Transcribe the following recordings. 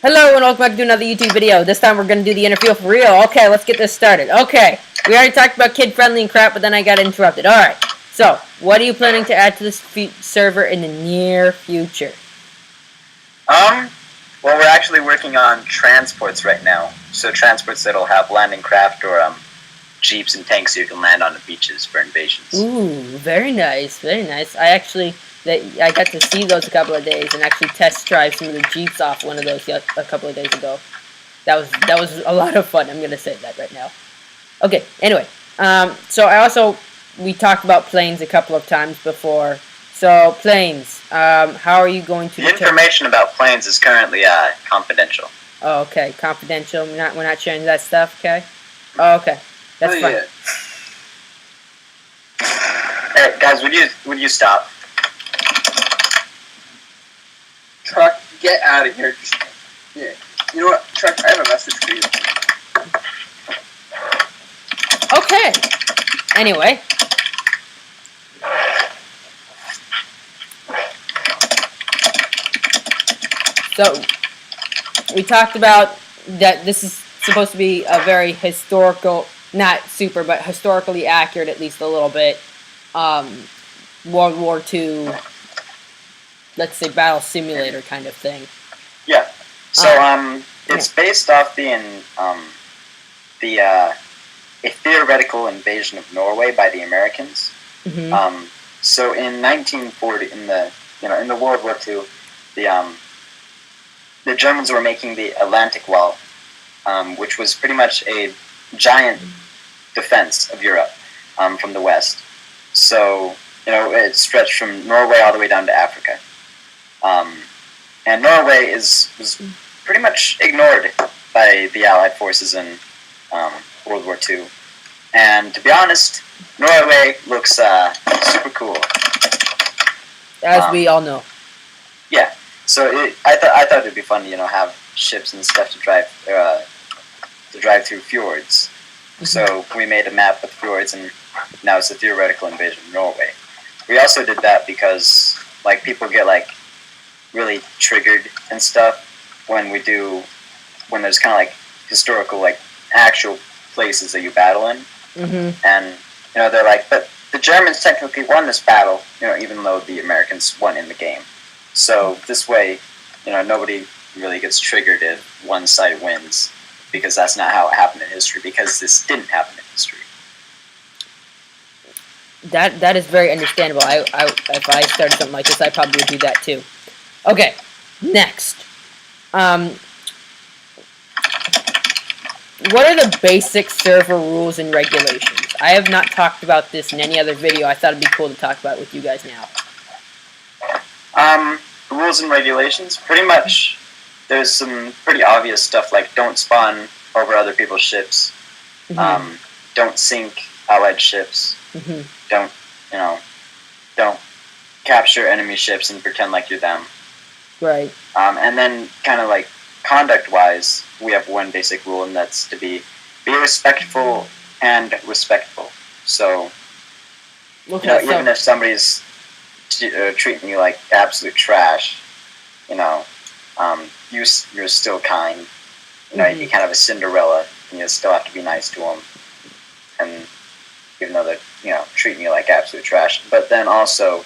Hello and welcome back to another YouTube video. This time we're going to do the interview for real. Okay, let's get this started. Okay, we already talked about kid-friendly and crap, but then I got interrupted. Alright, so, what are you planning to add to this server in the near future? Well, we're actually working on transports right now. So transports that'll have landing craft or jeeps and tanks so you can land on the beaches for invasions. Ooh, very nice, very nice. I got to see those a couple of days and actually test drive some of the jeeps off one of those a couple of days ago. That was a lot of fun. I'm gonna say that right now. Okay. Anyway, so we talked about planes a couple of times before. So planes, how are you going to? The information about planes is currently confidential. Oh, okay, confidential. We're not sharing that stuff. Okay. Oh, okay, that's fine. Yeah. Hey guys, would you stop? Truck, get out of here. Yeah. You know what, Truck, I have a message for you. Okay. Anyway. So, we talked about that this is supposed to be a very historical, not super, but historically accurate, at least a little bit, World War II, let's say, battle simulator kind of thing. Yeah. So, it's based off a theoretical invasion of Norway by the Americans. Mm-hmm. So in 1940, in the World War II, the Germans were making the Atlantic Wall, which was pretty much a giant defense of Europe from the west. So it stretched from Norway all the way down to Africa. And Norway was pretty much ignored by the Allied forces in World War II. And to be honest, Norway looks super cool. As we all know. Yeah. So I thought it'd be fun to have ships and stuff to drive through fjords. Mm-hmm. So we made a map with fjords, and now it's a theoretical invasion of Norway. We also did that because people get really triggered and stuff when there's kind of historical actual places that you battle in. Mm-hmm. And they're like, but the Germans technically won this battle, even though the Americans won in the game. So this way, nobody really gets triggered if one side wins, because that's not how it happened in history, because this didn't happen in history. That is very understandable. If I started something like this, I probably would do that too. Okay, next. What are the basic server rules and regulations? I have not talked about this in any other video. I thought it'd be cool to talk about it with you guys now. Rules and regulations? Pretty much, there's some pretty obvious stuff like don't spawn over other people's ships. Mm-hmm. Don't sink Allied ships. Mm-hmm. Don't capture enemy ships and pretend like you're them. Right. And then kind of conduct-wise, we have one basic rule, and that's to be respectful and respectful. So, even if somebody's treating you like absolute trash, you're still kind. Mm-hmm. You're kind of a Cinderella, and you still have to be nice to them. And even though they're, treating you like absolute trash. But then also,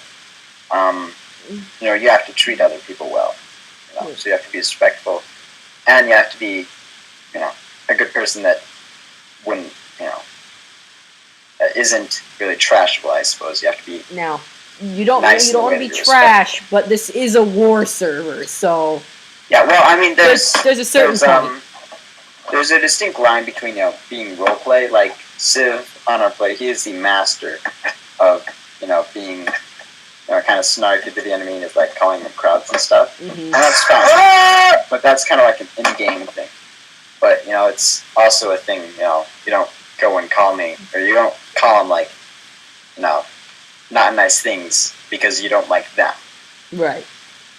you have to treat other people well. So you have to be respectful. And you have to be, a good person that wouldn't, isn't really trashable, I suppose. You have to be now. You don't want to be trash, but this is a war server, so. Yeah, well, I mean, there's a certain point. There's a distinct line between being roleplay, like Civ on our play. He is the master of being kind of snarky to the enemy and is calling them crowds and stuff. Mm-hmm. And that's fine. But that's kind of like an in-game thing. But, it's also a thing, you don't go and call me, or you don't call them not nice things because you don't like them. Right.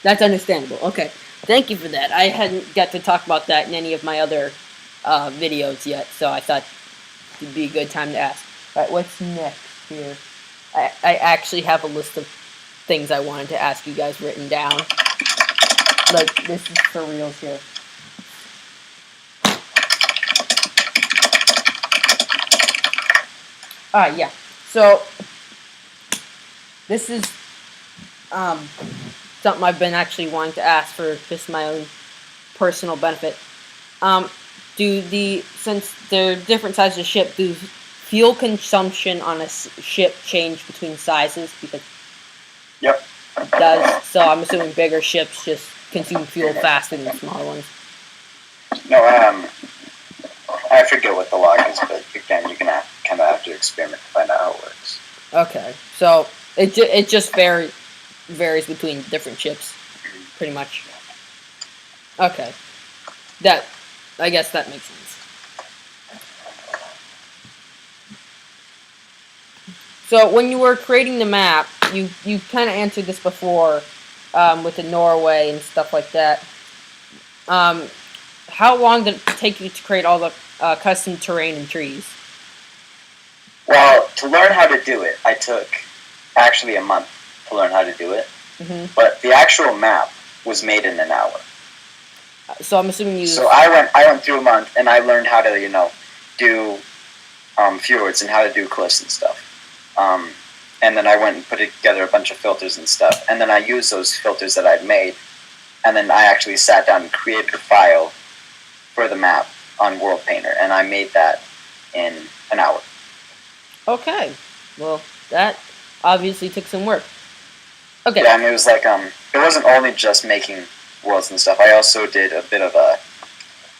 That's understandable. Okay. Thank you for that. I hadn't got to talk about that in any of my other videos yet, so I thought it'd be a good time to ask. Alright, what's next here? I actually have a list of things I wanted to ask you guys written down. Like, this is for reals here. Yeah. So this is um something I've been actually wanting to ask for just my own personal benefit. Um, since they're different sizes of ship, do fuel consumption on a ship change between sizes? Because Yep. it does. So I'm assuming bigger ships just consume fuel faster than smaller ones. No, I forget what the log is, but again, you can kind of have to experiment to find out how it works. Okay, so it just varies between different ships, pretty much. Okay, I guess that makes sense. So when you were creating the map, you kind of answered this before, with the Norway and stuff like that. How long did it take you to create all the custom terrain and trees? Well, to learn how to do it, I took actually a month to learn how to do it. Mm-hmm. But the actual map was made in an hour. So I'm assuming you. So I went through a month and I learned how to do fjords and how to do cliffs and stuff. And then I went and put together a bunch of filters and stuff. And then I used those filters that I'd made. And then I actually sat down and created a file for the map on World Painter. And I made that in an hour. Okay. Well, that obviously took some work. Okay. Yeah, and it was like, it wasn't only just making worlds and stuff. I also did a bit of a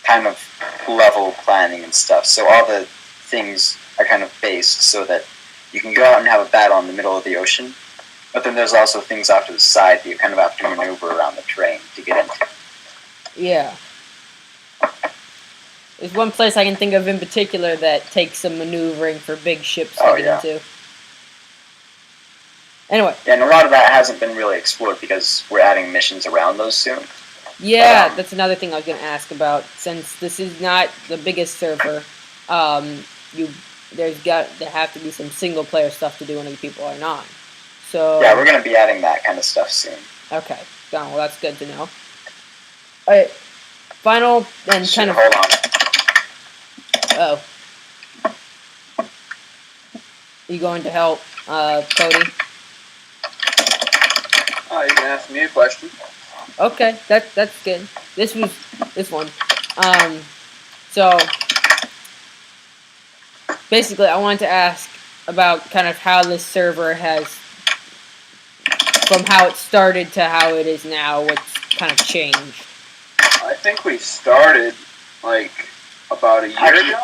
kind of level planning and stuff. So all the things are kind of based so that you can go out and have a battle in the middle of the ocean, but then there's also things off to the side that you kind of have to maneuver around the terrain to get into. Yeah. There's one place I can think of in particular that takes some maneuvering for big ships to get into. Anyway. Yeah, and a lot of that hasn't been really explored because we're adding missions around those soon. Yeah, that's another thing I was going to ask about. Since this is not the biggest server, there have to be some single player stuff to do when other people are not. So yeah, we're going to be adding that kind of stuff soon. Okay, well that's good to know. All right, final and kind of. Hold on. Oh, you going to help, Cody? Oh, you can ask me a question. Okay, that's good. This one. So basically, I wanted to ask about kind of how this server has, from how it started to how it is now, what's kind of changed. I think we started like about a year ago.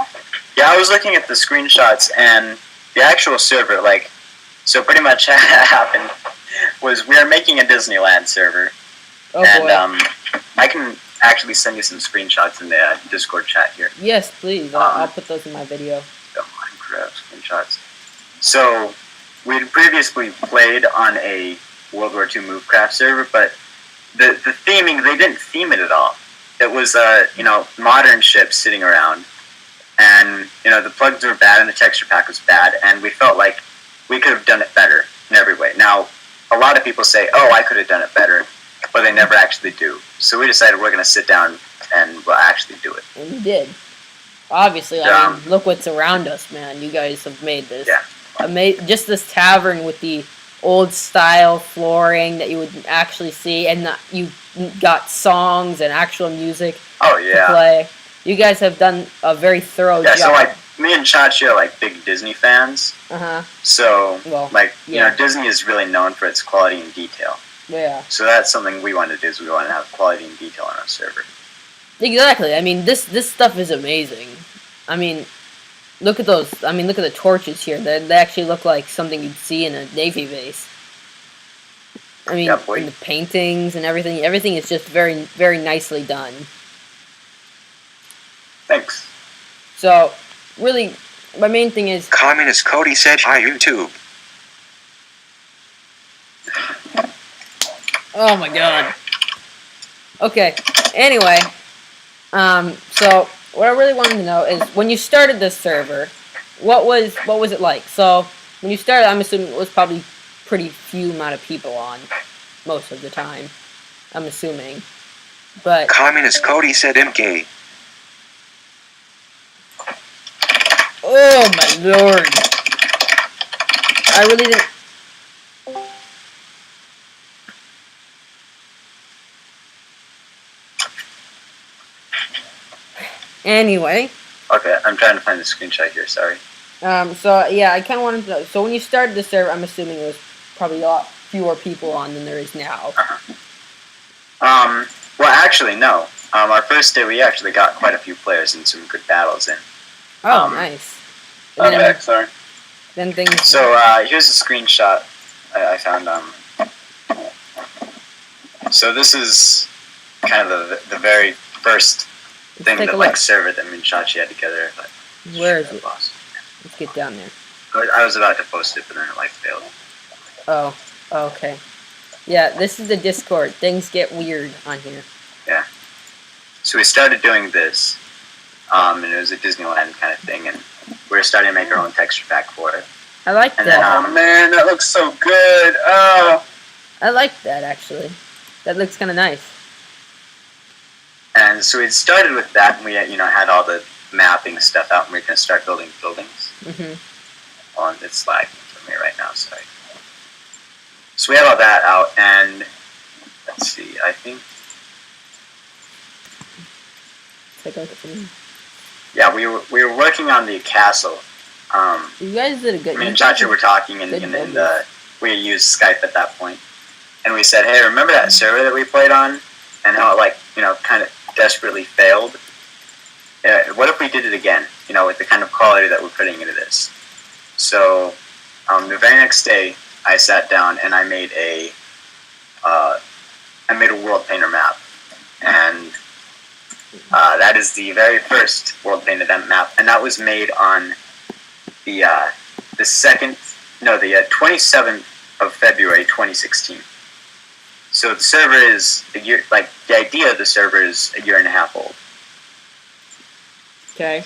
Yeah, I was looking at the screenshots and the actual server, so pretty much what happened was we were making a Disneyland server. Oh boy. And I can actually send you some screenshots in the Discord chat here. Yes, please. I'll put those in my video. Minecraft screenshots. So we had previously played on a World War II Movecraft server, but the theming, they didn't theme it at all. It was modern ships sitting around, and the plugs were bad and the texture pack was bad, and we felt like we could have done it better in every way. Now, a lot of people say, "Oh, I could have done it better," but they never actually do. So we decided we're going to sit down and we'll actually do it. And you did. Obviously, I mean, look what's around us, man. You guys have made this. Yeah. Just this tavern with the old style flooring that you would actually see, and you got songs and actual music to play. You guys have done a very thorough job. Yeah, so me and Chachi are big Disney fans. So Disney is really known for its quality and detail. Yeah. So that's something we want to do, is we want to have quality and detail on our server. Exactly. I mean, this stuff is amazing. I mean, look at those. I mean, look at the torches here. They actually look like something you'd see in a Navy base. I mean, and the paintings and everything. Everything is just very, very nicely done. Thanks. So, really, my main thing is... Communist Cody said hi, YouTube. Oh my god. Okay, anyway, so what I really wanted to know is, when you started this server, what was it like? So, when you started, I'm assuming it was probably pretty few amount of people on, most of the time, I'm assuming, but... Communist Cody said I'm gay. Oh my lord. I really didn't. Anyway, Okay, I'm trying to find the screenshot here. Sorry. so yeah, I kind of wanted to know. So when you started the server, I'm assuming it was probably a lot fewer people on than there is now. Well, actually, no. Our first day, we actually got quite a few players and some good battles in. Oh, nice. And I'm then, back, sorry. then things. So here's a screenshot I found. So this is kind of the very first thing take a that look. like server that me and Chachi had together. But Where is it? lost. Let's get down there. I was about to post it, but then it like failed. Oh, okay. Yeah, this is the Discord. Things get weird on here. So we started doing this, and it was a Disneyland kind of thing, and we were starting to make our own texture pack for it. I like And that. then, Oh man, that looks so good. Oh, I like that actually. That looks kind of nice. And so we started with that, and we had all the mapping stuff out, and we are gonna start building buildings. Mhm. It's lagging for me right now, sorry. So we had all that out, and let's see, I think, Take a look at something. yeah, we were working on the castle. You guys did a good. Me and Chachi were talking, and we used Skype at that point, and we said, hey, remember that server that we played on, and how it kind of desperately failed? What if we did it again? With the kind of quality that we're putting into this. So the very next day, I sat down and I made a world painter map, and that is the very first world painter map, and that was made on the 27th of February 2016. So the server is a year. Like the idea of the server is a year and a half old. Okay.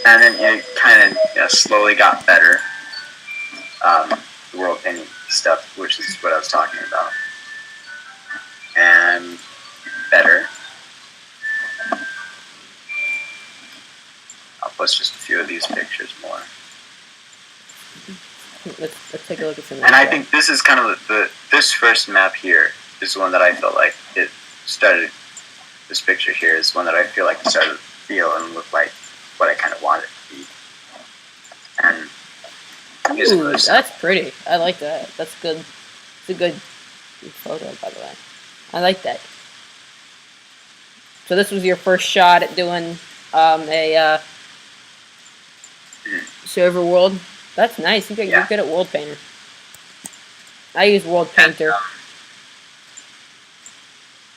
And then it kind of slowly got better. The world painting stuff, which is what I was talking about, and better. I'll post just a few of these pictures more. Let's take a look at some. And I think this is kind of this first map here is the one that I felt like it started. This picture here is one that I feel like it started to feel and look like what I kind of wanted it to be. And Ooh, that's pretty. I like that. That's good. It's a good photo, by the way. I like that. So this was your first shot at doing a server world. That's nice. You're good at World Painter. I use World Painter.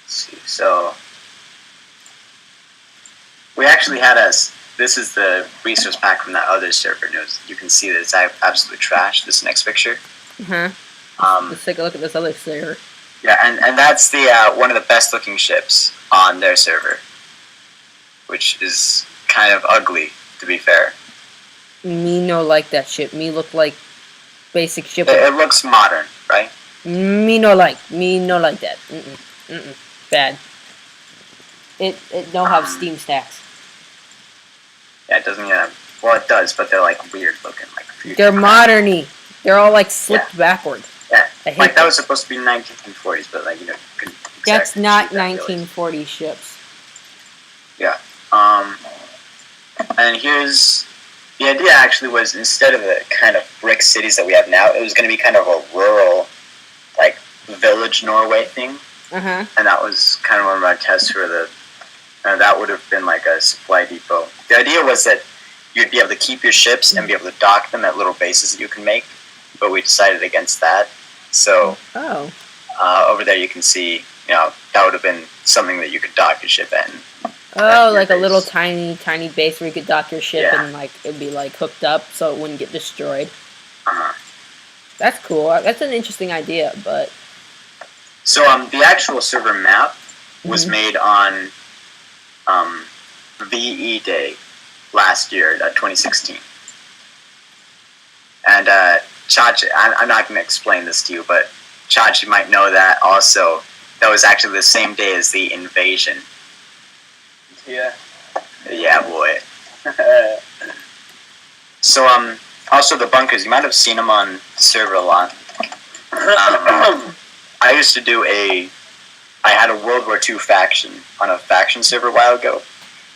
Let's see. So we actually had this is the resource pack from that other server. You can see that it's absolute trash. This next picture. Let's take a look at this other server. Yeah, and that's the one of the best looking ships on their server, which is kind of ugly, to be fair. Me no like that ship. Me look like basic ship. It looks modern, right? Me no like that. Bad. It don't have steam stacks. Yeah, it doesn't have. Well, it does, but they're like weird looking, like. They're moderny. They're all like slipped backward. Yeah, I hate like that was supposed to be 1940s, but like couldn't that's exactly not see that, really. 1940 ships. Yeah. And here's the idea. Actually, was instead of the kind of brick cities that we have now, it was going to be kind of a rural, like village Norway thing. And that was kind of one of our tests for the. That would have been like a supply depot. The idea was that you'd be able to keep your ships and be able to dock them at little bases that you can make, but we decided against that. So over there you can see, that would have been something that you could dock your ship at. Oh, like a little tiny base where you could dock your ship and like it'd be like hooked up so it wouldn't get destroyed. That's cool. That's an interesting idea, but. So the actual server map was made on VE Day last year, 2016. And Chachi, I'm not going to explain this to you, but Chachi might know that also. That was actually the same day as the invasion. Yeah. Yeah, boy. So Also, the bunkers. You might have seen them on the server a lot. I used to do I had a World War II faction on a faction server a while ago,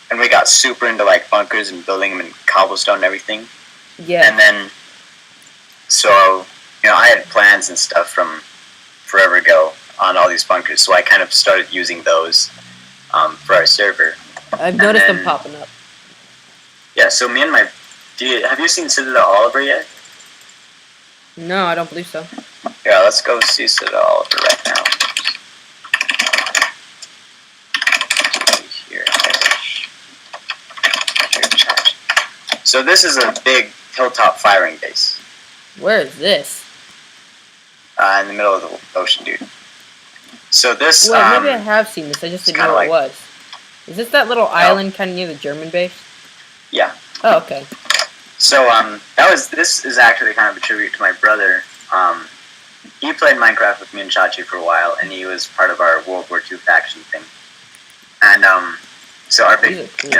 and we got super into like bunkers and building them in cobblestone and everything. Yeah. And then, so I had plans and stuff from forever ago on all these bunkers, so I kind of started using those for our server. I've noticed them popping up. Yeah. So me and my, have you seen Citadel Oliver yet? No, I don't believe so. Yeah, let's go see Citadel Oliver right now. Here. So this is a big hilltop firing base. Where is this? In the middle of the ocean, dude. So this. Wait, maybe I have seen this. I just didn't know what it was. Is this that little island kind of near the German base? Yeah. Oh, okay. So this is actually kind of a tribute to my brother. He played Minecraft with me and Chachi for a while, and he was part of our World War II faction thing. And so our big, cool.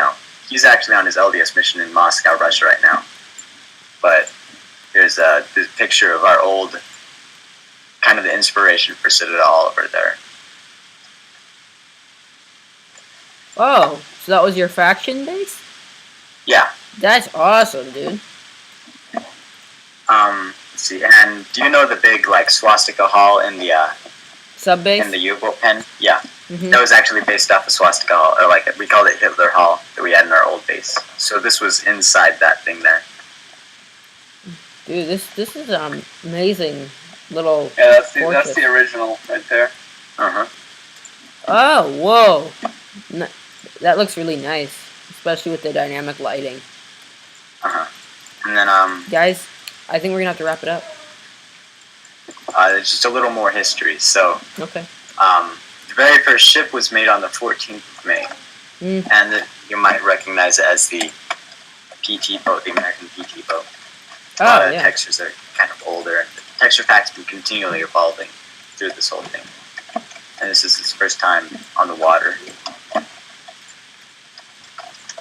He's actually on his LDS mission in Moscow, Russia right now. But here's this picture of our old, kind of the inspiration for Citadel Oliver there. Oh, so that was your faction base? Yeah. That's awesome, dude. Let's see. And do you know the big like swastika hall in the Sub base? in the U-boat pen? Yeah. Mm-hmm. That was actually based off of swastika hall, or like we called it Hitler Hall that we had in our old base. So this was inside that thing there. Dude, this is amazing little. Yeah, fortress. that's the original right there. Uh huh. Oh, whoa! That looks really nice, especially with the dynamic lighting. Uh huh. And then Guys, I think we're gonna have to wrap it up. there's just a little more history. So Okay. the very first ship was made on the 14th of May, Mm. and you might recognize it as the PT boat, the American PT boat. Oh, yeah. Textures are kind of older. The texture pack's been continually evolving through this whole thing. And this is his first time on the water.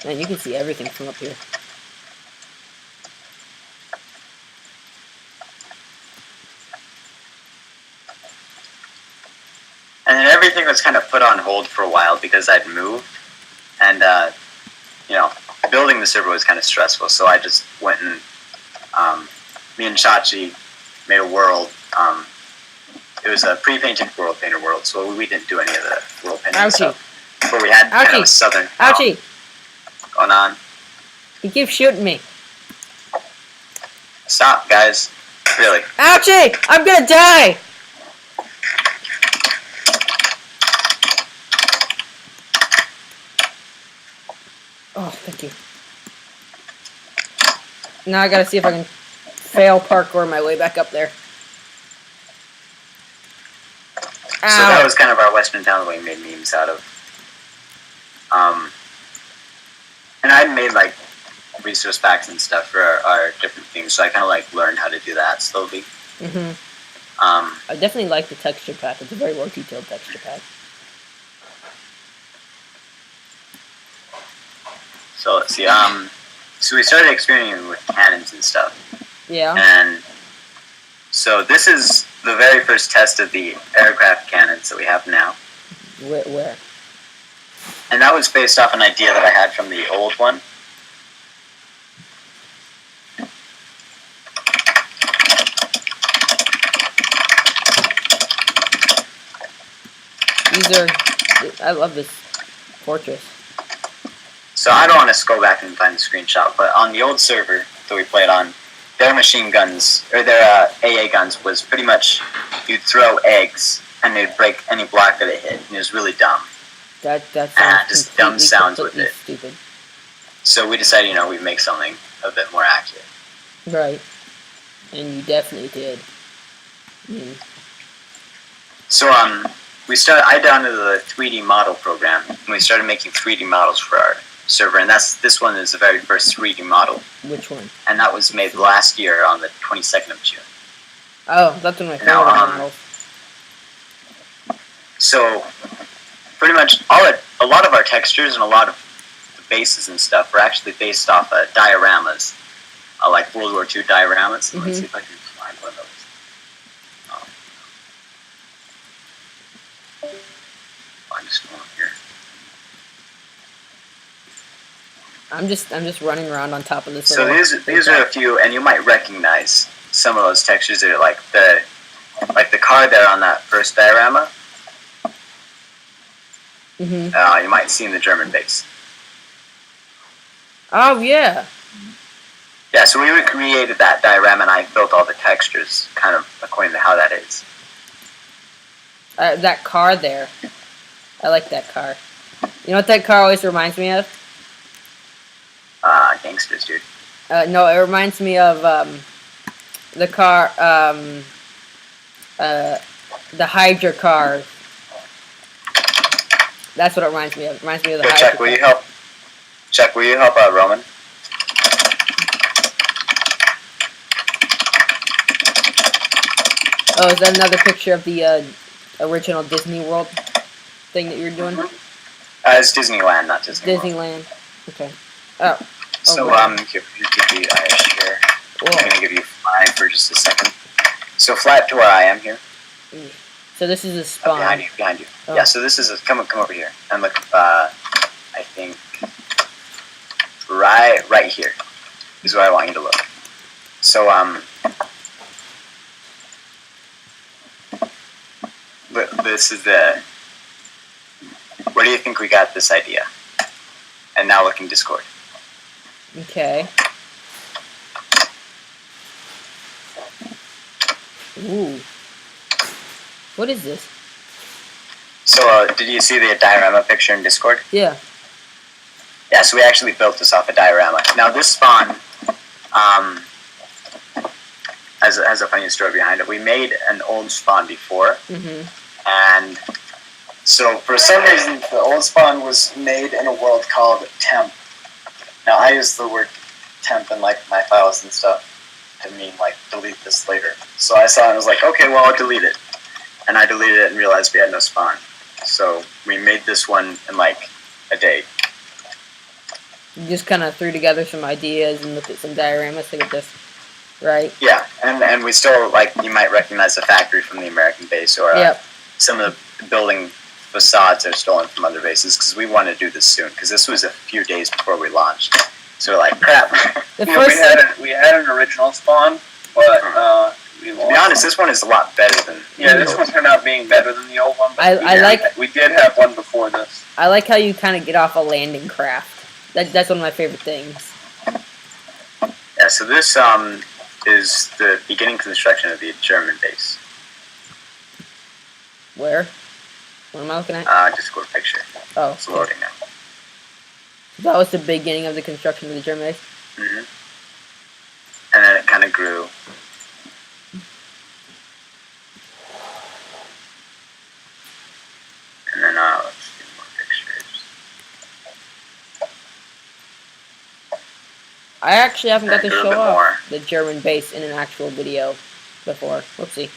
Man, you can see everything from up here. And then everything was kind of put on hold for a while because I'd moved. And, building the server was kind of stressful. So I just went and, me and Chachi made a world. It was a pre-painted world, painted world. So we didn't do any of the world painting Ouchie. stuff. But we had kind of a southern Ouchie! going on. He keeps shooting me. Stop, guys. Really. Ouchie! I'm gonna die! Oh, thank you. Now I gotta see if I can fail parkour my way back up there. So that was kind of our Western town that we made memes out of. And I made like resource packs and stuff for our different things, so I kind of like learned how to do that slowly. Mm-hmm. Um, I definitely like the texture pack. It's a very well detailed texture pack. so let's see. So we started experimenting with cannons and stuff, Yeah. and so this is the very first test of the aircraft cannons that we have now. Where? And that was based off an idea that I had from the old one. I love this fortress. So I don't want to go back and find the screenshot, but on the old server that we played on, their machine guns, or their AA guns, was pretty much, you'd throw eggs, and they'd break any block that it hit, and it was really dumb. That sounds just dumb sounds with it. Stupid. So we decided, we'd make something a bit more accurate. Right. And you definitely did. I mean, So I downloaded the 3D model program, and we started making 3D models for our server, and this one is the very first 3D model, which one? and that was made last year on the 22nd of June. Oh, that's one of my favorite Now, models. So pretty much a lot of our textures and a lot of the bases and stuff were actually based off dioramas. like World War II dioramas. Let's Mhm. see if I can find one of those. Find this one here. I'm just running around on top of this. So little these are a few, and you might recognize some of those textures. They're like the car there on that first diorama. Mhm. You might see in the German base. Oh yeah. Yeah, so we recreated that diorama, and I built all the textures kind of according to how that is. That car there. I like that car. You know what that car always reminds me of? Gangsters, dude. No, it reminds me of the car, the Hydra car. That's what it reminds me of. It reminds me of the Yo, Hydra Chuck, will car. you help? Chuck, will you help out Roman? Oh, is that another picture of the original Disney World thing that you're doing? It's Disneyland, not Disney World. Disneyland. Okay. Oh. So, wow. here, give me share. Whoa. I'm gonna give you 5 for just a second. So flat to where I am here. So this is a Oh, spawn. behind you. Oh. Yeah. So this is come over here and look. I think right here is where I want you to look. So this is the. Where do you think we got this idea? And now look in Discord. Okay. Ooh. What is this? So did you see the diorama picture in Discord? Yeah. Yeah, so we actually built this off a diorama. Now this spawn has a funny story behind it. We made an old spawn before, Mhm. and so for some reason the old spawn was made in a world called temp. Now I use the word temp in like my files and stuff to mean like delete this later. So I saw it and was like, okay, well I'll delete it. And I deleted it and realized we had no spawn. So we made this one in like a day. You just kind of threw together some ideas and looked at some dioramas to get this right. Yeah, and we still, like, you might recognize the factory from the American base, or Yep. some of the building facades are stolen from other bases, because we wanted to do this soon, because this was a few days before we launched. So we're like, crap. The You know, first. we had an original spawn, but we To be honest, this one is a lot better than... Yeah, this one turned out being better than the old one. But I we did have one before this. I like how you kind of get off a landing craft. That's one of my favorite things. Yeah, so this is the beginning construction of the German base. Where? What am I looking at? Discord picture. Oh, It's loading now. that was the beginning of the construction of the German base. Mm-hmm. And then it kind of grew. And then, let's see more pictures. I actually haven't got to A little show bit off more. the German base in an actual video before. Whoopsie.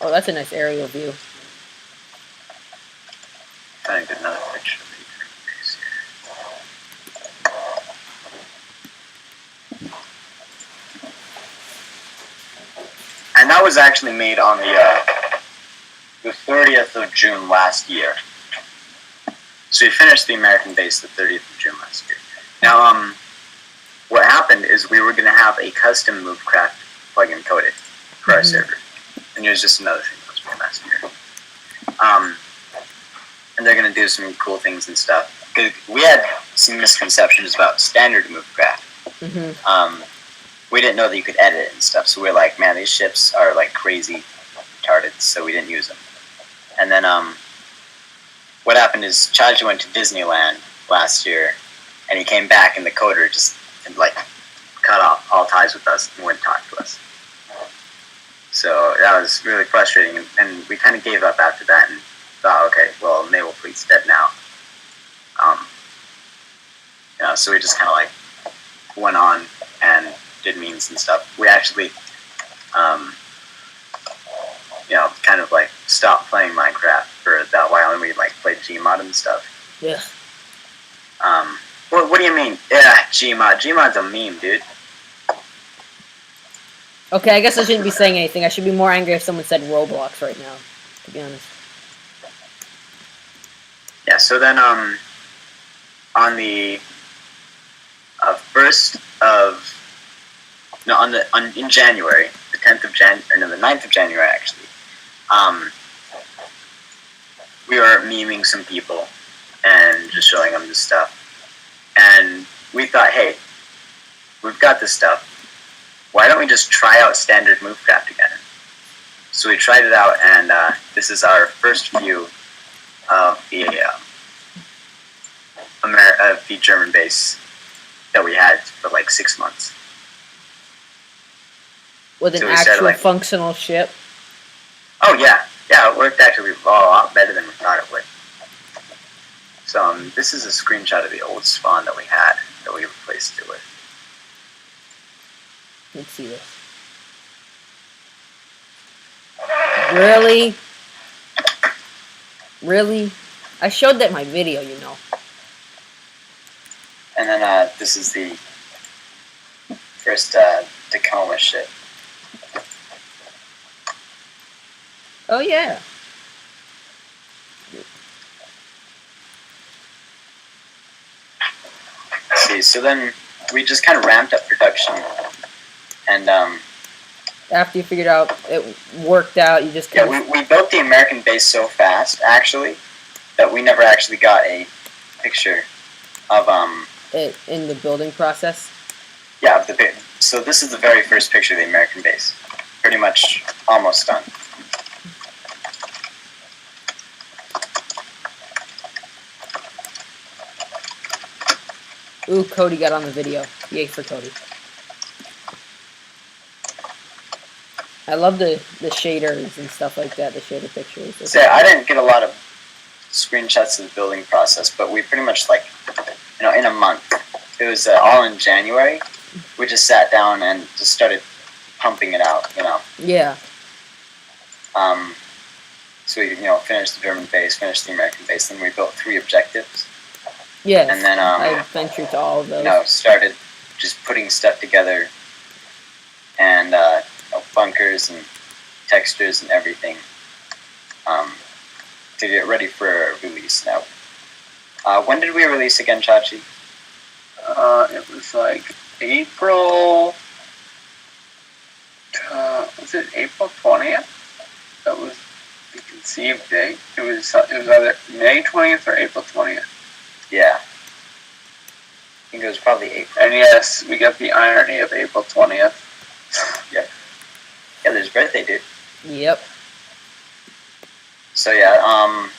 Oh, that's a nice aerial view. Trying to get another picture of the German base here. And that was actually made on the 30th of June last year. So we finished the American base the 30th of June last year. Now, what happened is we were going to have a custom Movecraft plugin coded for our server. And it was just another thing that was made last year. And they're going to do some cool things and stuff. 'Cause we had some misconceptions about standard Movecraft. Mm-hmm. We didn't know that you could edit it and stuff, so we were like, man, these ships are like crazy retarded, so we didn't use them. And then what happened is Chachi went to Disneyland last year, and he came back, and the coder just like cut off all ties with us and wouldn't talk to us. So that was really frustrating, and we kind of gave up after that and thought, okay, well, Naval Fleet's dead now. So we just kind of like went on and did memes and stuff. We actually kind of like stopped playing Minecraft for that while, and we like played Gmod and stuff. Yeah. What do you mean? Yeah, Gmod. Gmod's a meme, dude. Okay, I guess I shouldn't be saying anything. I should be more angry if someone said Roblox right now, to be honest. Yeah. So then, on the in January, the 10th of the 9th of January actually, we were memeing some people and just showing them the stuff. And we thought, hey, we've got this stuff. Why don't we just try out standard Movecraft again? So we tried it out, and this is our first view of the German base that we had for like 6 months. With an So we started, actual like- functional ship. Oh yeah, it worked actually a lot better than we thought it would. So this is a screenshot of the old spawn that we had that we replaced it with. Let's see this. Really? Really? I showed that in my video, you know. And then this is the first Tacoma ship. Oh yeah. See, so then we just kind of ramped up production, and After you figured out it worked out, you just yeah, kind of... we built the American base so fast actually that we never actually got a picture of it in the building process. yeah of the so this is the very first picture of the American base, pretty much almost done. Ooh, Cody got on the video. Yay for Cody. I love the shaders and stuff like that, the shader pictures. So I didn't get a lot of screenshots of the building process, but we pretty much like, in a month. It was all in January. We just sat down and just started pumping it out, Yeah. So we, finished the German base, finished the American base, then we built 3 objectives, Yes. and then I ventured to all of those. started just putting stuff together, and bunkers and textures and everything, to get ready for a release. Now, when did we release again, Chachi? It was like April. Was it April 20th? That was the conceived date. It was either May 20th or April 20th. Yeah. I think it was probably April. And yes, we got the irony of April 20th. Yeah, there's birthday, dude. Yep. So yeah, I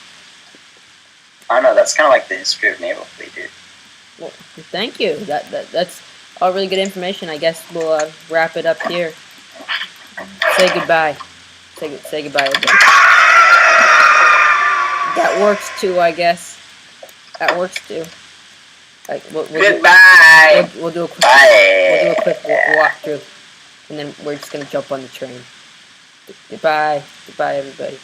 don't know, that's kind of like the history of Naval Fleet, dude. Well, thank you. That's all really good information. I guess we'll wrap it up here. Say goodbye. Say goodbye, everybody. That works too, I guess. That works too. Like Goodbye. We'll do a quick Bye. walkthrough, and then we're just gonna jump on the train. Goodbye, everybody.